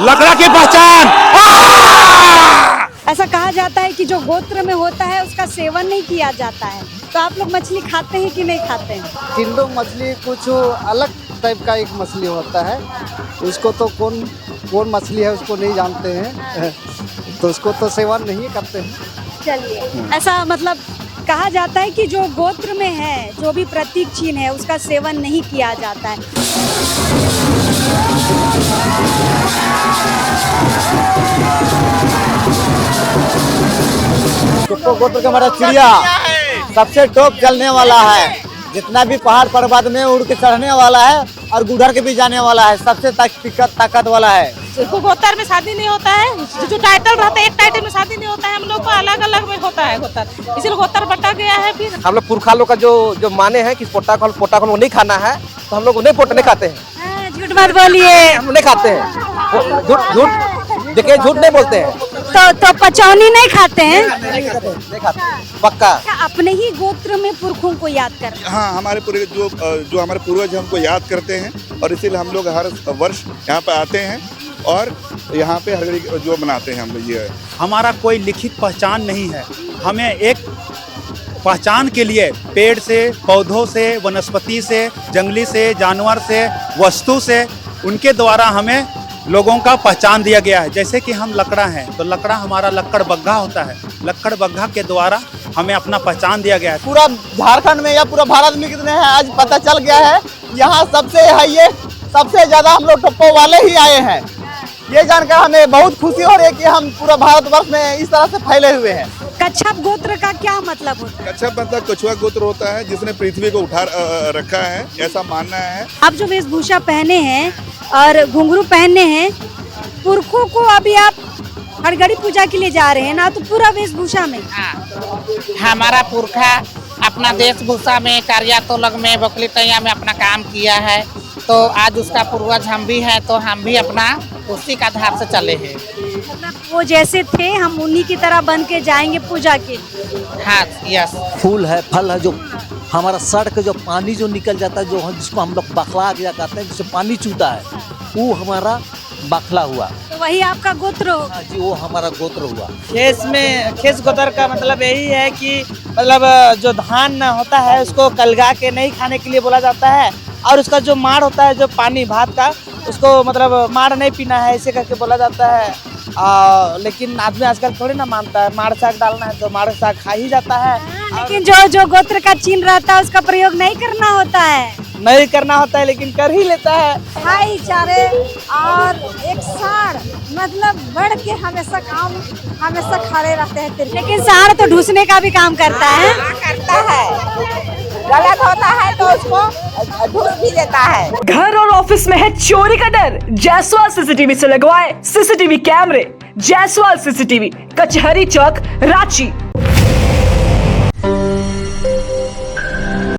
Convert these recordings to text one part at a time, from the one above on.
लकड़ा की पहचान। ऐसा कहा जाता है कि जो गोत्र में होता है उसका सेवन नहीं किया जाता है, तो आप लोग मछली खाते हैं कि नहीं खाते हैं? टिंडो मछली कुछ अलग टाइप का एक मछली होता है, उसको तो कौन मछली है उसको नहीं जानते हैं तो उसको तो सेवन नहीं करते हैं। चलिए, ऐसा मतलब कहा जाता है कि जो गोत्र में है, जो भी प्रतीक चिन्ह है, उसका सेवन नहीं किया जाता है। टोप्पो गोत्र का हमारा चिड़िया सबसे टॉप चलने वाला है, जितना भी पहाड़ पर्वत में उड़ के चढ़ने वाला है और गुड़र के भी जाने वाला है, सबसे ताकत वाला है। गोत्र में शादी नहीं होता है, जो टाइटल रहता है एक टाइटल में शादी नहीं होता है, हम लोग को अलग अलग में होता है गोत्र, इसलिए गोत्र बटा गया है। फिर हम लोग पुरखा लोग का जो माने हैं कि पोटा को नहीं खाना है, तो हम लोग नहीं पोटा नहीं खाते हैं। झूठ मत बोलिए। हम नहीं खाते हैं, झूठ देखिए, झूठ नहीं बोलते हैं। तो पचौनी नहीं खाते हैं? नहीं खाते पक्का। अपने ही गोत्र में पुरखों को याद कर। हाँ, हमारे पूरे जो हमारे पूर्वज हमको याद करते हैं और इसीलिए हम लोग हर वर्ष यहाँ पे आते हैं और यहाँ पे हरगड़ी जो बनाते हैं हम लोग। ये हमारा कोई लिखित पहचान नहीं है, हमें एक पहचान के लिए पेड़ से, पौधों से, वनस्पति से, जंगली से, जानवर से, वस्तु से, उनके द्वारा हमें लोगों का पहचान दिया गया है। जैसे कि हम लकड़ा हैं, तो लकड़ा हमारा लक्कड़ बग्घा होता है, लक्कड़ बग्घा के द्वारा हमें अपना पहचान दिया गया है। पूरा झारखंड में या पूरा भारत में कितने हैं आज पता चल गया है। यहाँ सबसे ज्यादा हम लोग टोप्पो वाले ही आए हैं। ये जानकर हमें बहुत खुशी हो रही है कि हम पूरा भारतवर्ष में इस तरह से फैले हुए हैं। कच्छप गोत्र का क्या मतलब होता है? कच्छप मतलब कछुआ गोत्र होता है जिसने पृथ्वी को उठा रखा है, ऐसा मानना है। आप जो वेशभूषा पहने हैं और घुंघरू पहने हैं, पुरखों को अभी आप हरगड़ी पूजा के लिए जा रहे हैं ना, तो पूरा वेशभूषा में। हमारा पुरखा अपना वेशभूषा में, कार्यातोलग में, बकली तैया में अपना काम किया है, तो आज उसका पूर्वज हम भी हैं, तो हम भी अपना उसी का धार से चले हैं। मतलब वो जैसे थे हम उन्हीं की तरह बन के जाएंगे पूजा के लिए। हाँ, यस। फूल है, फल है, जो हमारा सड़क जो पानी जो निकल जाता है, जो जिसको हम लोग बखला क्या कहते हैं, जिससे पानी चूता है, वो हमारा बखला हुआ। तो वही आपका गोत्र हो? हाँ जी, वो हमारा गोत्र हुआ। खेस गोत्र का मतलब यही है कि मतलब जो धान होता है उसको कलगा के नहीं खाने के लिए बोला जाता है, और उसका जो माड़ होता है, जो पानी भात का, उसको मतलब माड़ नहीं पीना है ऐसे करके बोला जाता है। लेकिन आदमी आजकल थोड़ी ना मानता है, माड़ साग डालना है तो माड़ साग खा ही जाता है। लेकिन जो गोत्र का चिन्ह रहता है उसका प्रयोग नहीं करना होता है। नहीं करना होता है लेकिन कर ही लेता है। भाईचारे और एक साड़ मतलब बढ़ के हमेशा खड़े रहते हैं। लेकिन साड़ तो ढूसने का भी काम करता है। करता है, गलत होता है तो उसको ढूंढ भी देता है। घर और ऑफिस में है चोरी का डर, जायसवाल सीसीटीवी से लगवाए सीसीटीवी कैमरे। जायसवाल सीसीटीवी, कचहरी चौक, रांची।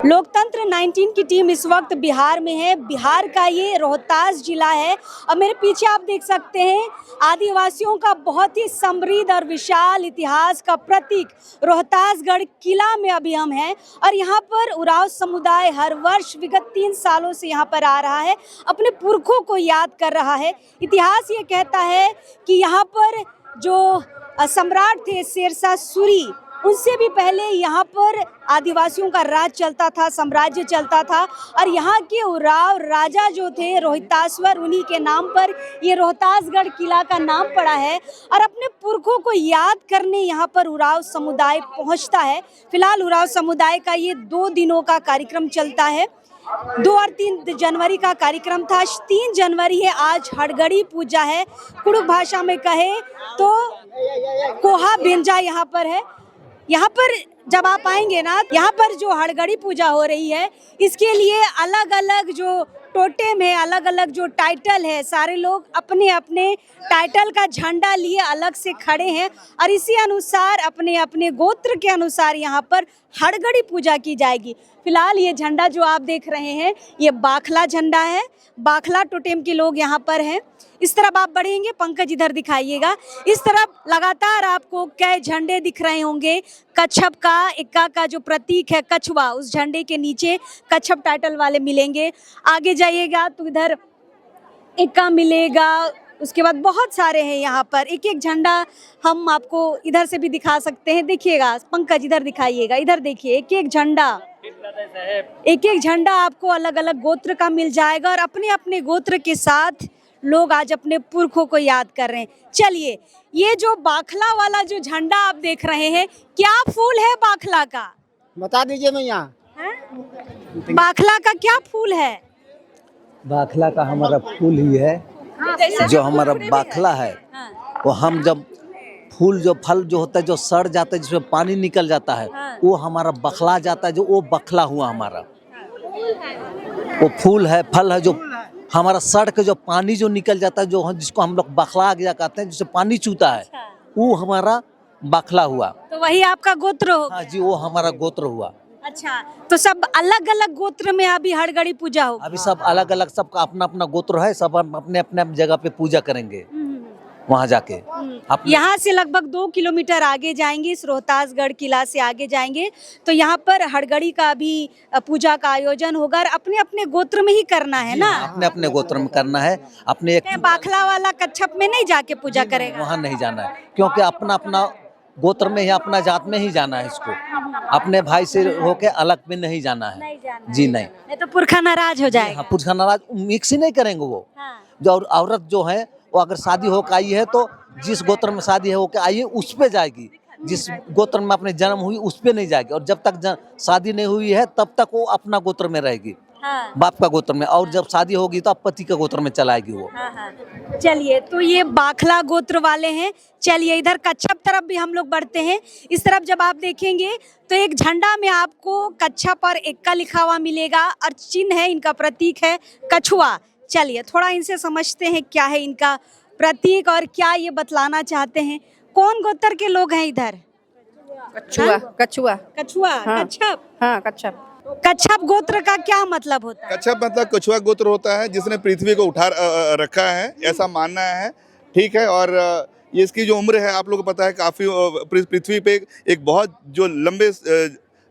लोकतंत्र 19 की टीम इस वक्त बिहार में है। बिहार का ये रोहतास जिला है और मेरे पीछे आप देख सकते हैं आदिवासियों का बहुत ही समृद्ध और विशाल इतिहास का प्रतीक रोहतासगढ़ किला में अभी हम हैं। और यहाँ पर उरांव समुदाय हर वर्ष विगत 3 सालों से यहाँ पर आ रहा है, अपने पुरखों को याद कर रहा है। इतिहास ये कहता है कि यहाँ पर जो सम्राट थे शेरशाह सूरी, उनसे भी पहले यहाँ पर आदिवासियों का राज चलता था, साम्राज्य चलता था। और यहाँ के उरांव राजा जो थे रोहिताश्वर, उन्हीं के नाम पर ये रोहतासगढ़ किला का नाम पड़ा है। और अपने पुरखों को याद करने यहाँ पर उरांव समुदाय पहुँचता है। फिलहाल उरांव समुदाय का ये 2 दिनों का कार्यक्रम चलता है। 2 और 3 जनवरी का कार्यक्रम था, 3 जनवरी है, आज हरगड़ी पूजा है। कुड़ुक भाषा में कहे तो कोहा बेंजा यहाँ पर है। यहाँ पर जब आप आएंगे ना, यहाँ पर जो हरगड़ी पूजा हो रही है, इसके लिए अलग अलग जो टोटेम है, अलग अलग जो टाइटल है, सारे लोग अपने अपने टाइटल का झंडा लिए अलग से खड़े हैं और इसी अनुसार अपने अपने गोत्र के अनुसार यहाँ पर हरगड़ी पूजा की जाएगी। फिलहाल ये झंडा जो आप देख रहे हैं ये बाखला झंडा है, बाखला टोटेम के लोग यहाँ पर हैं। इस तरफ आप बढ़ेंगे, पंकज इधर दिखाइएगा, इस तरफ लगातार आपको कई झंडे दिख रहे होंगे। कच्छप का, इक्का का जो प्रतीक है कछुआ, उस झंडे के नीचे कच्छप टाइटल वाले मिलेंगे। आगे जाइएगा तो इधर इक्का मिलेगा, उसके बाद बहुत सारे हैं यहाँ पर। एक एक झंडा हम आपको इधर से भी दिखा सकते हैं। देखिएगा पंकज, इधर दिखाइएगा, इधर देखिए, एक एक झंडा आपको अलग अलग गोत्र का मिल जाएगा और अपने अपने गोत्र के साथ लोग आज अपने पुरखों को याद कर रहे हैं। चलिए, ये जो बाखला वाला जो झंडा आप देख रहे हैं, क्या फूल है बाखला का? बता दीजिए मैया। बाखला का क्या फूल है? बाखला का हमारा फूल ही है, जो हमारा बाखला है वो हम जब फूल जो फल जो होता है जो सड़ जाता है जिसमें पानी निकल जाता है वो हमारा बखला जाता है, जो वो बखला हुआ हमारा वो फूल है, फल है, जो हमारा सड़ के जो पानी जो निकल जाता है जो जिसको हम लोग बखला गया कहते हैं, जिससे पानी चूता है वो हमारा बखला हुआ। तो वही आपका गोत्र होगा? हाँ जी, वो हमारा गोत्र हुआ। अच्छा, तो सब अलग अलग गोत्र में अभी हड़गड़ी पूजा होगी? अभी सब अलग अलग, सबका अपना अपना गोत्र है, सब अपने अपने जगह पे पूजा करेंगे वहाँ जाके। यहाँ से लगभग 2 किलोमीटर आगे जाएंगे, इस रोहतासगढ़ किला से आगे जाएंगे तो यहाँ पर हड़गड़ी का भी पूजा का आयोजन होगा और अपने अपने गोत्र में ही करना है ना? अपने अपने गोत्र में करना है। अपने एक बाखला वाला कच्छप में नहीं जाके पूजा करेगा? वहाँ नहीं जाना है, क्योंकि अपना अपना गोत्र में ही, अपना जात में ही जाना है इसको, अपने भाई से होके अलग में नहीं जाना है। जी नहीं तो पुरखा नाराज हो जाएगा। हाँ, पुरखा नाराज, मिक्स ही नहीं करेंगे वो। जो औरत जो है वो अगर शादी होकर आई है तो जिस गोत्र में शादी है होकर आई है उस पे जाएगी, जिस गोत्र में अपने जन्म हुई उस पे नहीं जाएगी, और जब तक शादी नहीं हुई है तब तक वो अपना गोत्र में रहेगी, बाप का गोत्र में, और जब शादी होगी तो अब पति के गोत्र में चलाएगी वो। चलिए, तो ये बाखला गोत्र वाले हैं। चलिए, इधर कच्छप तरफ भी हम लोग बढ़ते हैं। इस तरफ जब आप देखेंगे तो एक झंडा में आपको कच्छप और एक्का लिखा हुआ मिलेगा और चिन्ह है, इनका प्रतीक है कछुआ। चलिए, थोड़ा इनसे समझते हैं क्या है इनका प्रतीक और क्या ये बतलाना चाहते हैं। कौन गोत्र के लोग हैं इधर? कछुआ। कछुआ। कछुआ। हाँ। कच्छप। हाँ, कच्छप। कच्छप गोत्र का क्या मतलब होता है? कच्छप मतलब कछुआ गोत्र होता है जिसने पृथ्वी को उठा रखा है, ऐसा मानना है। ठीक है, और ये इसकी जो उम्र है आप लोगों को पता है, काफ़ी पृथ्वी पे एक बहुत जो लंबे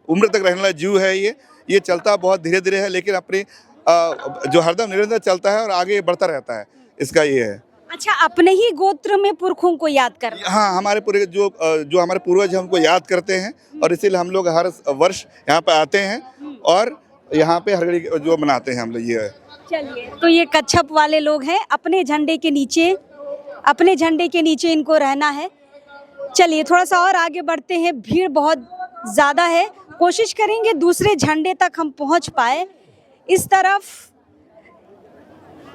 उम्र तक रहने वाला जीव है। ये चलता बहुत धीरे धीरे है, लेकिन अपनी जो हरदम निरंतर चलता है और आगे बढ़ता रहता है, इसका ये है। अच्छा, अपने ही गोत्र में पुरखों को याद करना? हाँ, हमारे पूरे जो हमारे पूर्वज हैं उनको याद करते हैं और इसीलिए हम लोग हर वर्ष यहाँ पे आते हैं और यहाँ पे हरगड़ी जो मनाते हैं हम लोग, ये है। चलिए, तो ये कच्छप वाले लोग हैं, अपने झंडे के नीचे इनको रहना है। चलिए, थोड़ा सा और आगे बढ़ते हैं, भीड़ बहुत ज़्यादा है, कोशिश करेंगे दूसरे झंडे तक हम पहुँच पाए। इस तरफ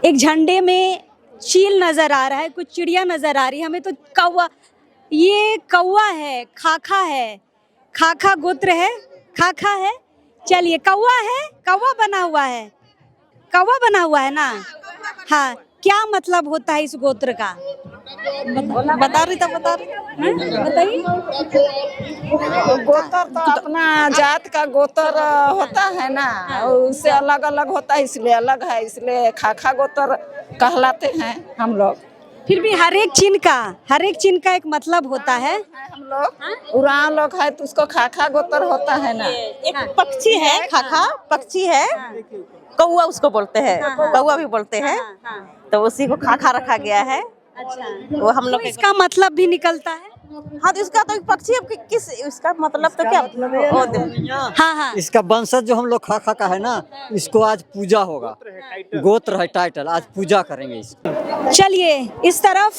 एक झंडे में चील नजर आ रहा है, कुछ चिड़िया नजर आ रही है हमें तो। कौवा, ये कौवा है, खाखा है, खाखा गोत्र है, खाखा है। चलिए, कौवा है, कौवा बना हुआ है ना? हाँ, क्या मतलब होता है इस गोत्र का? बता रही बताइए। गोत्र तो अपना जात का गोत्र होता है ना, उससे अलग अलग होता है, इसलिए अलग है, इसलिए खाखा गोत्र कहलाते हैं हम लोग। फिर भी हर एक चिन्ह का एक मतलब होता है। हम लोग उड़ान लोग है तो उसको खाखा गोत्र होता है ना। एक पक्षी है, खाखा पक्षी है, कौवा उसको बोलते हैं, कौवा भी बोलते हैं, तो उसी को खाखा रखा गया है। अच्छा, वो हम लोग तो इसका मतलब भी निकलता है? हाँ, तो इसका तो पक्षी अब किस इसका मतलब तो क्या मतलब है? हाँ, इसका वंशज जो हम लोग खाखा का है ना, इसको आज पूजा होगा, गोत्र है, टाइटल, आज पूजा करेंगे इसको। चलिए, इस तरफ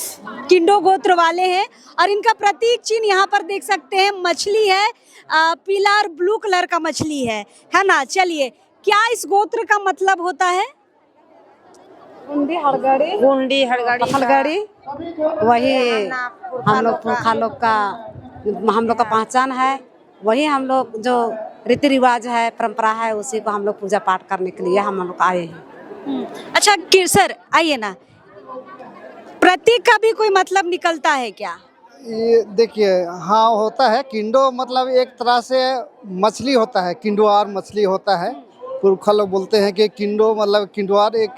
किंडो गोत्र वाले हैं और इनका प्रतीक चिन्ह यहाँ पर देख सकते हैं, मछली है, पीला और ब्लू कलर का मछली है ना? चलिए, क्या इस गोत्र का मतलब होता है? गुंडी हड़गड़ी, वही हम लोग पुरखा लोग का, हम लोग का पहचान है, वही हम लोग जो रीति रिवाज है, परंपरा है, उसी को हम लोग पूजा पाठ करने के लिए हम लोग आए हैं। अच्छा सर, आइए ना, प्रतीक का भी कोई मतलब निकलता है क्या? ये देखिए, हाँ होता है। किंडो मतलब एक तरह से मछली होता है, किंडोआर मछली होता है। पुरखा लोग बोलते हैं कि किंडो मतलब किंडोआर एक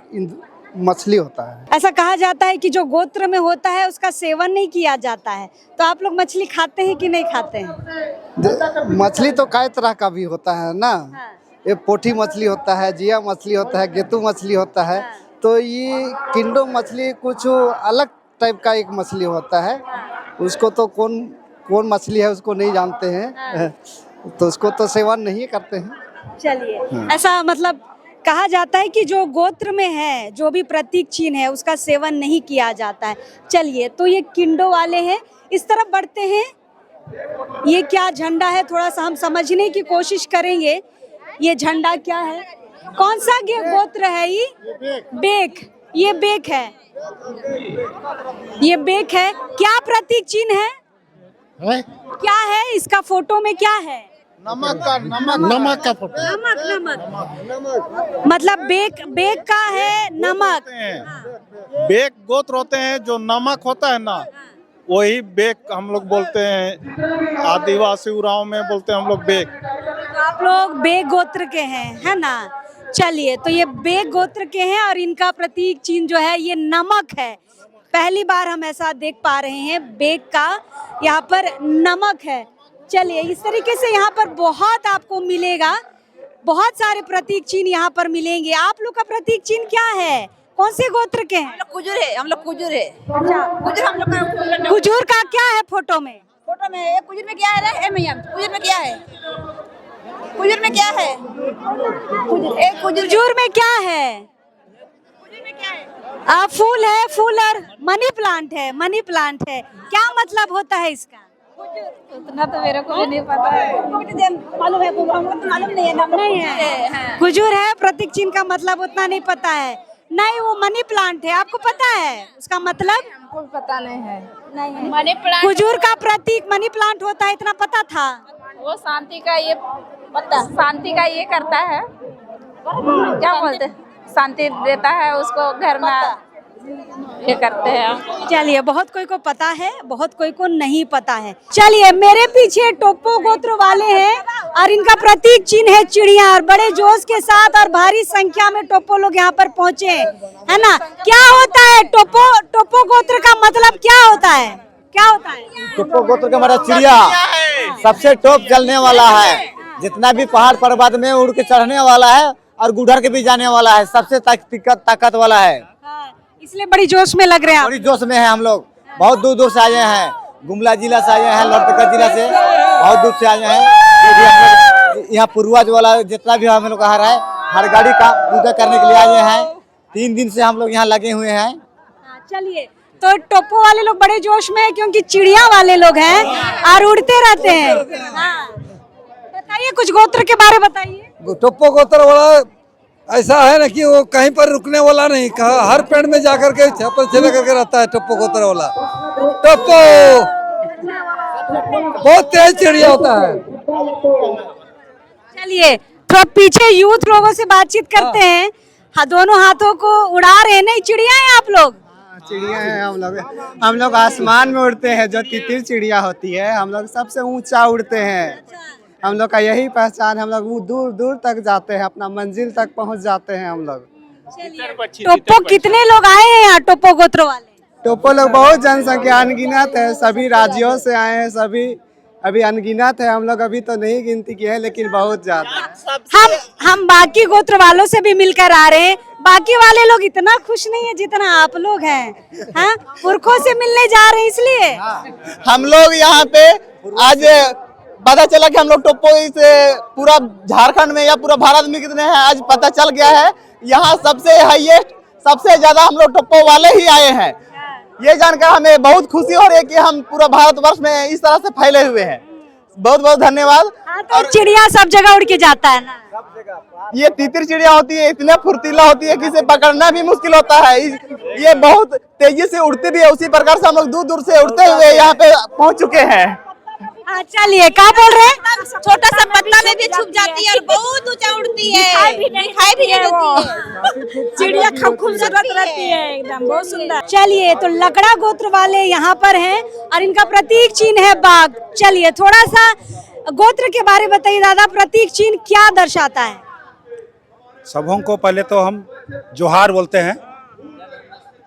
मछली होता है। ऐसा कहा जाता है कि जो गोत्र में होता है उसका सेवन नहीं किया जाता है, तो आप लोग मछली खाते हैं कि नहीं खाते हैं? मछली तो कई तरह का भी होता है ना। ये पोठी मछली होता है, जिया मछली होता है, गेतू मछली होता है, तो ये किंडो मछली कुछ अलग टाइप का एक मछली होता है। उसको तो कौन कौन मछली है उसको नहीं जानते हैं, तो उसको तो सेवन नहीं करते हैं। चलिए, ऐसा मतलब कहा जाता है कि जो गोत्र में है, जो भी प्रतीक चिन्ह है, उसका सेवन नहीं किया जाता है। चलिए, तो ये किंडो वाले हैं, इस तरफ बढ़ते हैं। ये क्या झंडा है, थोड़ा सा हम समझने की कोशिश करेंगे। ये झंडा क्या है, कौन सा गोत्र है? ये बेक, ये बेक है, ये बेक है। क्या प्रतीक चिन्ह है? क्या है इसका? फोटो में क्या है? नमक का फोटो। नमक मतलब बेक का है नमक। बेक गोत्र होते हैं, जो नमक होता है ना वही बेक हम लोग बोलते हैं। आदिवासी उराव में बोलते हैं हम लोग बेक। तो आप लोग बेक गोत्र के हैं, है ना? चलिए, तो ये बेक गोत्र के हैं और इनका प्रतीक चिन्ह जो है ये नमक है। पहली बार हम ऐसा देख पा रहे हैं, बेक का यहाँ पर नमक है। चलिए, इस तरीके से यहाँ पर बहुत आपको मिलेगा, बहुत सारे प्रतीक चिन्ह यहाँ पर मिलेंगे। आप लोग का प्रतीक चिन्ह क्या है, कौन से गोत्र के हैं? कुजूर है, हम लोग कुजूर है। अच्छा, कुजूर हम लोग का। कुजूर का क्या है फोटो में? फोटो में ये कुजूर में क्या है रे? मैया कुजूर में क्या है? कुजूर में क्या है? कुजूर में क्या है? फूल है, फूल और मनी प्लांट है, मनी प्लांट है। क्या मतलब होता है इसका? उतना तो मेरे को भी नहीं पता है। मालूम है, मालूम नहीं है, नहीं है। कुजूर है, प्रतीक चिन्ह का मतलब उतना नहीं पता है। नहीं, वो मनी प्लांट है, आपको पता है उसका मतलब? हमको पता नहीं है। नहीं, मनी प्लांट कुजूर का प्रतीक मनी प्लांट होता है, इतना पता था? वो शांति का ये पता, शांति का ये करता है, क्या बोलते, शांति देता है उसको, घर में ये करते हैं। चलिए, बहुत कोई को पता है, बहुत कोई को नहीं पता है। चलिए, मेरे पीछे टोप्पो गोत्र वाले हैं और इनका प्रतीक चिन्ह है चिड़िया। और बड़े जोश के साथ और भारी संख्या में टोप्पो लोग यहाँ पर पहुँचे, है ना? क्या होता है टोप्पो गोत्र का मतलब क्या होता है? क्या होता है टोप्पो गोत्र का हमारा चिड़िया सबसे टॉप चलने वाला है। जितना भी पहाड़ पर्वत में उड़ के चढ़ने वाला है और गुड़र के भी जाने वाला है, सबसे ताकत वाला है। इसलिए बड़ी जोश में लग रहे हैं। बड़ी जोश में है हम लोग, बहुत दूर दूर से आए हैं, गुमला जिला से आए हैं, लोहरदगा जिला से बहुत दूर से आए हैं। यहाँ पूर्वज वाला जितना भी हम लोग आ रहा है, हर गाड़ी का पूजा करने के लिए आए हैं। 3 दिन से हम लोग यहाँ लगे हुए हैं। चलिए, तो टोप्पो वाले लोग बड़े जोश में है क्योंकि चिड़िया वाले लोग हैं और उड़ते रहते हैं। बताइए, कुछ गोत्र के बारे बताइए। टोप्पो गोत्र वाला ऐसा है ना कि वो कहीं पर रुकने वाला नहीं, हर पेड़ में जाकर के छप्पर से लेकर के रहता है। टोप्पो गोत्र वाला टोप्पो बहुत तेज चिड़िया होता है। चलिए, तो पीछे यूथ लोगों से बातचीत करते हैं। हाँ, दोनों हाथों को उड़ा रहे, नहीं चिड़िया हैं आप लोग? चिड़िया है हम लोग आसमान में उड़ते हैं, जो तितिर चिड़िया होती है। हम लोग सबसे ऊंचा उड़ते हैं, हम लोग का यही पहचान। हम लोग दूर दूर तक जाते हैं, अपना मंजिल तक पहुंच जाते हैं हम लोग। टोप्पो कितने लोग आए हैं यहाँ टोप्पो गोत्र वाले? टोप्पो लोग बहुत जनसंख्या अनगिनत है, सभी राज्यों से आए हैं, सभी अभी अनगिनत है। हम लोग अभी तो नहीं गिनती की है, लेकिन बहुत ज्यादा। हम बाकी गोत्र वालों से भी मिलकर आ रहे हैं। बाकी वाले लोग इतना खुश नहीं है जितना आप लोग हैं। हाँ, पुरखों से मिलने जा रहे हैं इसलिए। हम लोग यहाँ पे आज पता चला कि हम लोग टोप्पो से पूरा झारखंड में या पूरा भारत में कितने हैं, आज पता चल गया है। यहाँ सबसे हाईएस्ट, सबसे ज्यादा हम लोग टोप्पो वाले ही आए हैं। ये जानकर हमें बहुत खुशी हो रही है कि हम पूरा भारतवर्ष में इस तरह से फैले हुए हैं। बहुत बहुत धन्यवाद। तो चिड़िया सब जगह उड़ के जाता है ना? ये तितिर चिड़िया होती है, इतने फुर्तीला होती है कि इसे पकड़ना भी मुश्किल होता है। ये बहुत तेजी से उड़ती भी है। उसी प्रकार से हम लोग दूर दूर से उड़ते हुए यहाँ पे पहुँच चुके हैं। चलिए, क्या बोल रहे हैं? छोटा सा पत्ता में भी छुप जाती है और बहुत ऊंचा उड़ती है, दिखाई भी नहीं देती है। चिड़िया खूबसूरत रहती है, एकदम बहुत सुंदर। चलिए, तो लकड़ा गोत्र वाले यहाँ पर हैं और इनका प्रतीक चिन्ह है बाघ। चलिए, थोड़ा सा गोत्र के बारे बताइए दादा, प्रतीक चिन्ह क्या दर्शाता है? सबों को पहले तो हम जोहार बोलते हैं।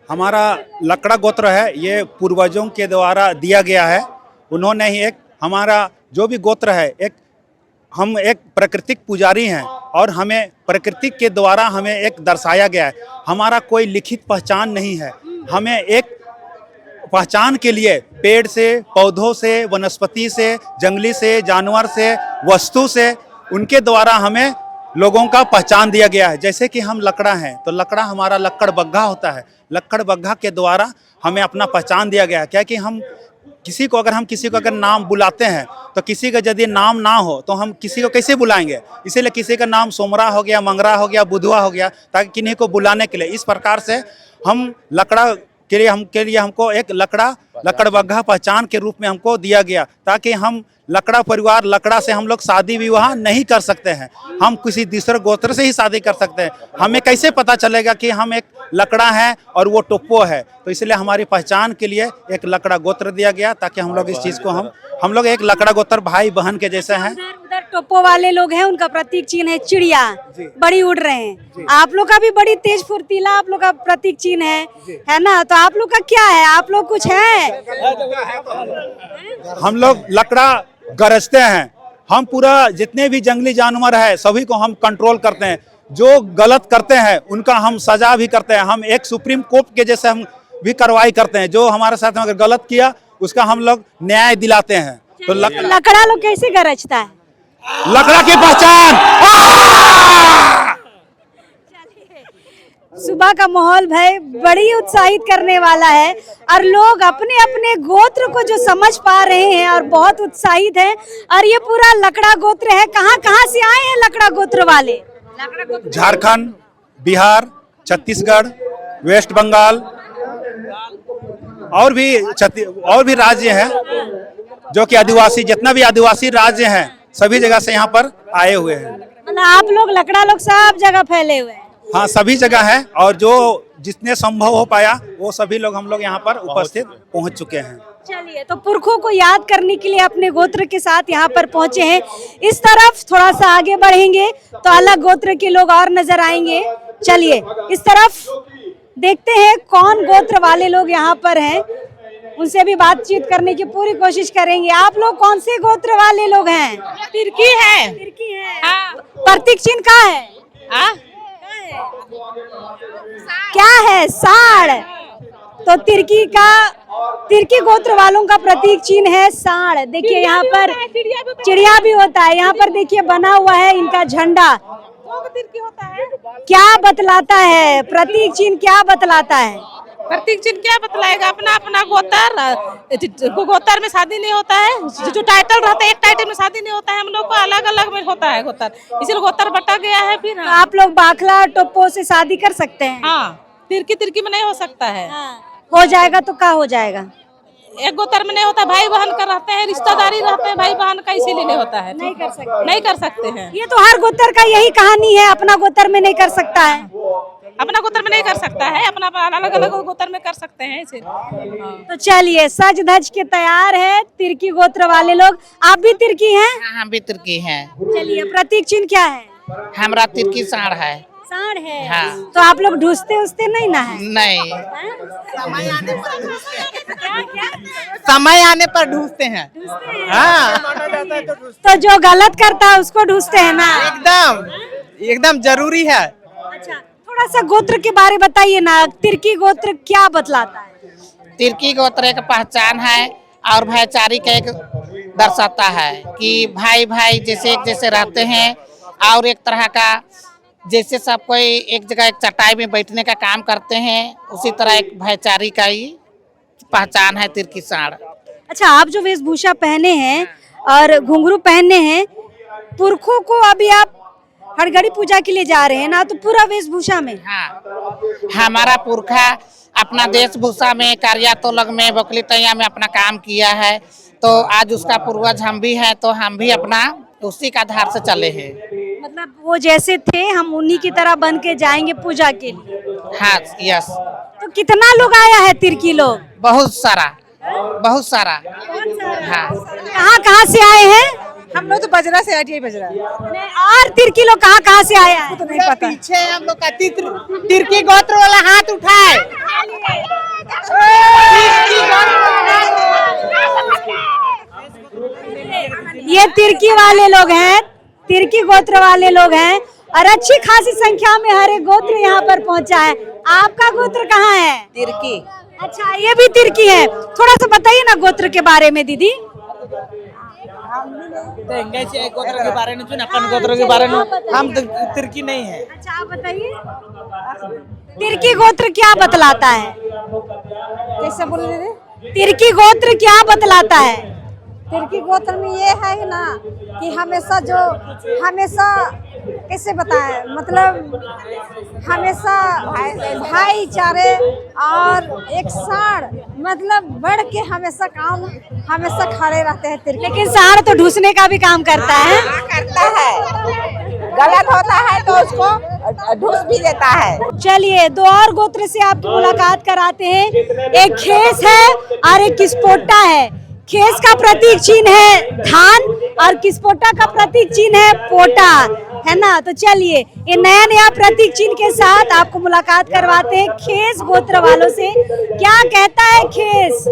हमारा लकड़ा गोत्र है, ये पूर्वजों के द्वारा दिया गया है। उन्होंने ही एक हमारा जो भी गोत्र है एक हम एक प्राकृतिक पुजारी हैं और हमें प्रकृति के द्वारा हमें एक दर्शाया गया है। हमारा कोई लिखित पहचान नहीं है। हमें एक पहचान के लिए पेड़ से, पौधों से, वनस्पति से, जंगली से, जानवर से, वस्तु से, उनके द्वारा हमें लोगों का पहचान दिया गया है। जैसे कि हम लकड़ा हैं तो लकड़ा हमारा लक्कड़ बग्घा होता है। लक्कड़ बग्घा के द्वारा हमें अपना पहचान दिया गया है। क्या कि हम किसी को अगर नाम बुलाते हैं तो किसी का यदि नाम ना हो तो हम किसी को कैसे बुलाएंगे। इसीलिए किसी का नाम सोमरा हो गया, मंगरा हो गया, बुधवा हो गया, ताकि किन्हीं को बुलाने के लिए। इस प्रकार से हम लकड़ा के लिए हमको एक लकड़ बग्घा पहचान के रूप में हमको दिया गया, ताकि हम लकड़ा परिवार, लकड़ा से हम लोग शादी विवाह नहीं कर सकते हैं। हम किसी दूसरे गोत्र से ही शादी कर सकते हैं। हमें कैसे पता चलेगा कि हम एक लकड़ा है और वो टोप्पो है। तो इसलिए हमारी पहचान के लिए एक लकड़ा गोत्र दिया गया, ताकि हम लोग इस चीज़ को हम लोग एक लकड़ा गोत्र भाई बहन के जैसे हैं। उधर टोप्पो वाले लोग हैं, उनका प्रतीक चिन्ह है चिड़िया, बड़ी उड़ रहे हैं। आप लोग का भी बड़ी तेज फुर्तीला आप लोग का प्रतीक चिन्ह है ना। तो आप लोग का क्या है? आप लोग कुछ है? हम लोग लकड़ा गरजते हैं। हम पूरा जितने भी जंगली जानवर है सभी को हम कंट्रोल करते हैं। जो गलत करते हैं उनका हम सजा भी करते हैं। हम एक सुप्रीम कोर्ट के जैसे हम भी कार्रवाई करते हैं। जो हमारे साथ में अगर गलत किया उसका हम लोग न्याय दिलाते हैं। तो लकड़ा लोग कैसे गरजता है? लकड़ा की पहचान। सुबह का माहौल भाई बड़ी उत्साहित करने वाला है और लोग अपने अपने गोत्र को जो समझ पा रहे हैं और बहुत उत्साहित हैं। और ये पूरा लकड़ा गोत्र है। कहाँ से आए हैं लकड़ा गोत्र वाले? झारखंड, बिहार, छत्तीसगढ़, वेस्ट बंगाल और भी राज्य हैं जो कि आदिवासी, जितना भी आदिवासी राज्य हैं सभी जगह से यहाँ पर आए हुए हैं। मतलब आप लोग लकड़ा लोग सब जगह फैले हुए हैं? हाँ, सभी जगह है और जो जितने संभव हो पाया वो सभी लोग हम लोग यहाँ पर उपस्थित पहुँच चुके हैं। चलिए, तो पुरखों को याद करने के लिए अपने गोत्र के साथ यहाँ पर पहुँचे हैं। इस तरफ थोड़ा सा आगे बढ़ेंगे तो अलग गोत्र के लोग और नजर आएंगे। चलिए इस तरफ देखते हैं कौन गोत्र वाले लोग यहाँ पर हैं, उनसे भी बातचीत करने की पूरी कोशिश करेंगे। आप लोग कौन से गोत्र वाले लोग हैं? तिरकी है। तिरकी है। हाँ। प्रतीक चिन्ह का है? क्या है? साढ़। तो तिरकी गोत्र वालों का प्रतीक चिन्ह है साढ़। देखिए यहाँ पर चिड़िया भी होता है। यहाँ पर देखिए बना हुआ है इनका झंडा। होता है। क्या बतलाता है प्रतीक चिन्ह? क्या बतलाता है प्रतीक चिन्ह? क्या बतलाएगा? अपना अपना गोत्र में शादी नहीं होता है। जो टाइटल रहता है एक टाइटल में शादी नहीं होता है। हम लोग को अलग अलग में होता है गोत्र, इसलिए गोत्र बटा गया है। फिर तो आप लोग बाखला टोप्पो से शादी कर सकते हैं? हाँ, तिरकी में नहीं हो सकता है। हो जाएगा तो क्या हो जाएगा? एक गोत्र में नहीं होता, भाई बहन का रहते हैं, रिश्तेदारी रहते हैं भाई बहन का, इसीलिए नहीं होता है। नहीं कर सकते हैं। ये तो हर गोत्र का यही कहानी है, अपना गोत्र में नहीं कर सकता है। अपना गोत्र में नहीं कर सकता है, अपना अलग अलग गोत्र में कर सकते हैं इसे। तो चलिए सज धज के तैयार है तिरकी गोत्र वाले लोग। आप भी तिरकी हैं? हाँ, हम भी तिरकी हैं। चलिए प्रतीक चिन्ह क्या है? हमारा तिरकी साढ़ है। साढ़ है। हाँ। तो आप लोग ढूंढते नहीं ना है? नहीं, समय आने पर ढूंढते हैं। हाँ। तो जो गलत करता है उसको ढूंढते हैं ना? एकदम जरूरी है। अच्छा, थोड़ा सा गोत्र के बारे बताइए ना। तिरकी गोत्र क्या बतलाता है? तिरकी गोत्र एक पहचान है और भाईचारे का एक दर्शाता है कि भाई भाई जैसे एक जैसे रहते हैं और एक तरह का जैसे सब कोई एक जगह एक चटाई में बैठने का काम करते हैं, उसी तरह एक भाईचारे का ही पहचान है तिरकी साढ़। अच्छा, आप जो वेशभूषा पहने हैं और घुंघरू पहने हैं, पुरखों को अभी आप हड़गड़ी पूजा के लिए जा रहे हैं ना, तो पूरा वेशभूषा में? हाँ, हमारा पुरखा अपना वेशभूषा में कार्यातोलग में बकलीटैया में अपना काम किया है, तो आज उसका पूर्वज हम भी हैं, तो हम भी अपना उसी का आधार से चले हैं। मतलब वो जैसे थे हम उन्हीं की तरह बन के जाएंगे पूजा के लिए? हाँ, यस। तो कितना लोग आया है तिरकी लोग? बहुत सारा। हाँ। कहाँ से आए हैं? हम लोग तो बजरा से आए, बजरा। और तिरकी लोग कहाँ से आया है? तो नहीं पता। पीछे हम लोग का तिरकी गोत्र वाला हाथ उठाए। ये तिरकी वाले लोग हैं, तिर्की गोत्र वाले लोग हैं और अच्छी खासी संख्या में हर एक गोत्र यहाँ पर पहुंचा है। आपका गोत्र कहाँ है? तिर्की। अच्छा, ये भी तिर्की है। थोड़ा सा बताइए ना गोत्र के बारे में दीदी। गोत्र के बारे में अपन गोत्र के बारे में हम तिर्की नहीं है। अच्छा, आप बताइए तिर्की गोत्र क्या बतलाता है? कैसे बोल रहे थे? तिर्की गोत्र क्या बतलाता है? तिर्की गोत्र में ये है ना कि हमेशा कैसे बताएं, मतलब हमेशा भाईचारे और एक साथ मतलब बढ़ के हमेशा खड़े रहते हैं तिर्की। लेकिन साढ़ तो ढूसने का भी काम करता है। करता है, गलत होता है तो उसको ढूस भी देता है। चलिए दो और गोत्र से आपकी मुलाकात कराते हैं। एक खेस है और एक किस्पोटा है। खेस का प्रतीक चिन्ह है धान और किस्पोटा का प्रतीक चिन्ह है पोटा, है ना। तो चलिए ये नया नया प्रतीक चिन्ह के साथ आपको मुलाकात करवाते हैं खेस गोत्र वालों से। क्या कहता है खेस?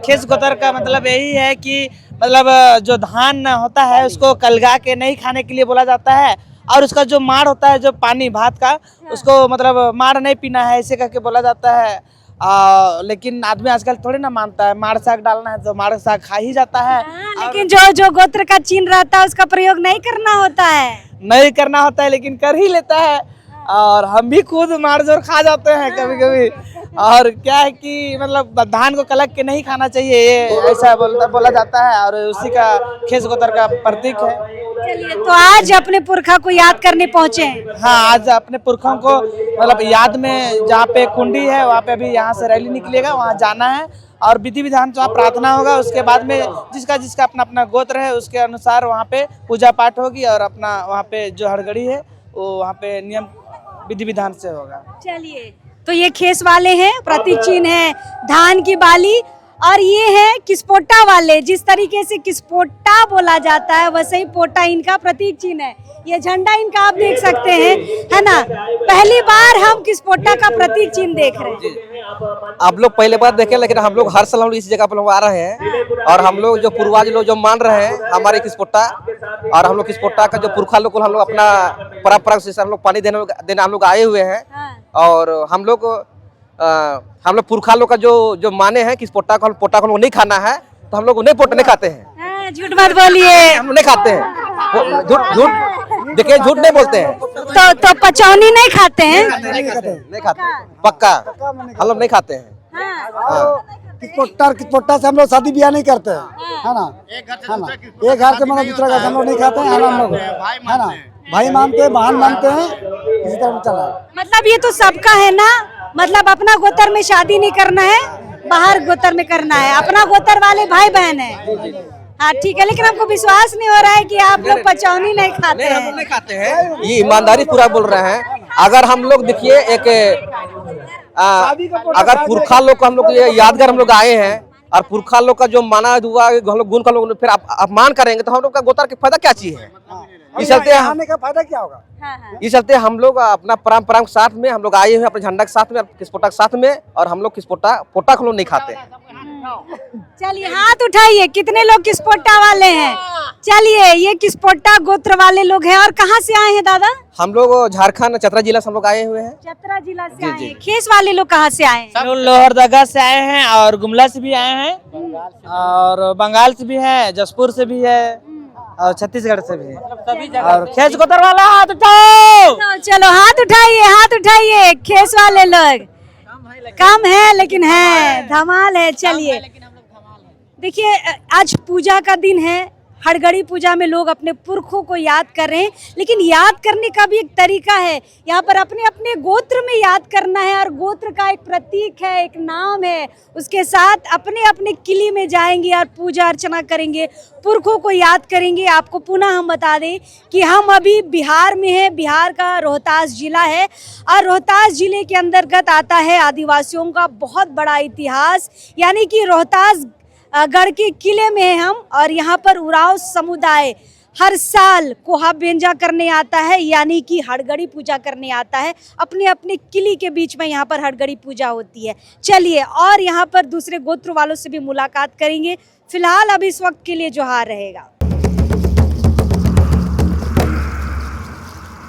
खेस गोत्र का मतलब यही है कि मतलब जो धान होता है उसको कलगा के नहीं खाने के लिए बोला जाता है, और उसका जो माड़ होता है जो पानी भात का, उसको मतलब माड़ नहीं पीना है ऐसे करके बोला जाता है। लेकिन आदमी आजकल थोड़ी ना मानता है, माड़ साग डालना है तो माड़ साग खा ही जाता है। लेकिन जो गोत्र का चिन्ह रहता है उसका प्रयोग नहीं करना होता है, लेकिन कर ही लेता है। और हम भी खुद माड़ जोर खा जाते हैं कभी कभी। और क्या है कि मतलब धान को कलक के नहीं खाना चाहिए, ये ऐसा बोला जाता है, और उसी का खेस गोत्र का प्रतीक है। चलिए तो आज अपने पुरखा को याद करने पहुँचे हैं। हाँ, आज अपने पुरखों को मतलब याद में जहाँ पे कुंडी है वहाँ पे अभी यहाँ से रैली निकलेगा, वहाँ जाना है और विधि विधान वहाँ प्रार्थना होगा। उसके बाद में जिसका अपना अपना गोत्र है उसके अनुसार वहाँ पे पूजा पाठ होगी, और अपना वहाँ पे जो हड़गड़ी है वो वहाँ पे नियम विधि विधान से होगा। चलिए तो ये खेस वाले हैं, प्रतीक चिन्ह है धान की बाली, और ये है किस्पोटा वाले। जिस तरीके से किस्पोटा बोला जाता है वैसे ही पोटा इनका प्रतीक चिन्ह है। ये झंडा इनका आप देख सकते हैं, है ना। पहली बार हम किस्पोटा का प्रतीक चिन्ह देख रहे हैं। आप लोग पहले बार देखे, लेकिन हम लोग हर साल हम इस जगह पर लोग आ रहे हैं, और हम लोग जो पूर्वज लोग जो मान रहे हैं हमारे किस्पोटा, और हम लोग किस्पोटा का जो पुरखा लोग को हम लोग अपना परंपरा से हम लोग पानी देने हम लोग आए हुए हैं। और हम लोग पुरखा लोग का जो माने हैं कि पोटा को हम लोग नहीं खाना है, तो हम लोग नहीं पोटा नहीं खाते हैं। झूठ मत बोलिए, हम लोग नहीं खाते हैं। झूठ देखिए, झूठ नहीं बोलते हैं। तो पचौनी नहीं खाते हैं? नहीं खाते, पक्का हम लोग नहीं खाते हैं। किस्पोटा से हम लोग शादी ब्याह नहीं करते हैं, है ना। एक घर से मतलब दूसरा घर हम लोग नहीं खाते हैं, हम लोग, है ना। भाई मानते हैं, बहन मानते हैं, इसी तरह चला। मतलब ये तो सबका है ना, मतलब अपना गोत्र में शादी नहीं करना है, बाहर गोत्र में करना है। अपना गोत्र वाले भाई बहन है। हाँ ठीक है, लेकिन हमको विश्वास नहीं हो रहा है कि आप लोग पचौनी नहीं खाते हैं। हम लोग नहीं खाते हैं, ये ईमानदारी पूरा बोल रहे हैं। अगर हम लोग देखिए अगर पुरखा लोग को हम लोग ये यादगार हम लोग आए हैं, और पुरखा लोग का जो माना हुआ हम लोग गुण का लोग फिर अपमान करेंगे, तो हम लोग का गोत्र का फायदा क्या चीज है? इस चलते आने का फायदा क्या होगा? इस चलते हम लोग अपना परंपरा के साथ में हम लोग आए हुए अपने झंडा के साथ में, किस्पोटा के साथ में, और हम लोग पोटा को लोग नहीं खाते। चलिए हाथ उठाइए, कितने लोग किस्पोटा वाले हैं? चलिए ये किस्पोटा गोत्र वाले लोग हैं। और कहाँ से आए हैं दादा? हम लोग झारखंड चतरा जिला से हम लोग आए हुए हैं। चतरा जिला से आए हैं। खेस वाले लोग कहाँ से आए हैं? लोहरदगा से आए हैं, और गुमला से भी आए हैं, और बंगाल से भी है, जसपुर से भी है, और छत्तीसगढ़ से भी है। और खेस गोत्र वाला हाथ उठाओ। चलो हाथ उठाइए, हाथ उठाइए। खेस वाले लोग कम है लेकिन है, धमाल है। चलिए देखिए आज पूजा का दिन है, हड़गड़ी पूजा में लोग अपने पुरखों को याद कर रहे हैं, लेकिन याद करने का भी एक तरीका है। यहाँ पर अपने अपने गोत्र में याद करना है, और गोत्र का एक प्रतीक है, एक नाम है, उसके साथ अपने अपने किले में जाएंगे और पूजा अर्चना करेंगे, पुरखों को याद करेंगे। आपको पुनः हम बता दें कि हम अभी बिहार में हैं। बिहार का रोहतास जिला है, और रोहतास जिले के अंतर्गत आता है आदिवासियों का बहुत बड़ा इतिहास, यानी कि रोहतास गढ़ के किले में हैं हम। और यहाँ पर उरांव समुदाय हर साल कोहा बेंजा करने आता है, यानी कि हड़गड़ी पूजा करने आता है। अपने अपने किले के बीच में यहाँ पर हड़गड़ी पूजा होती है। चलिए और यहाँ पर दूसरे गोत्र वालों से भी मुलाकात करेंगे। फिलहाल अब इस वक्त के लिए जोहार रहेगा।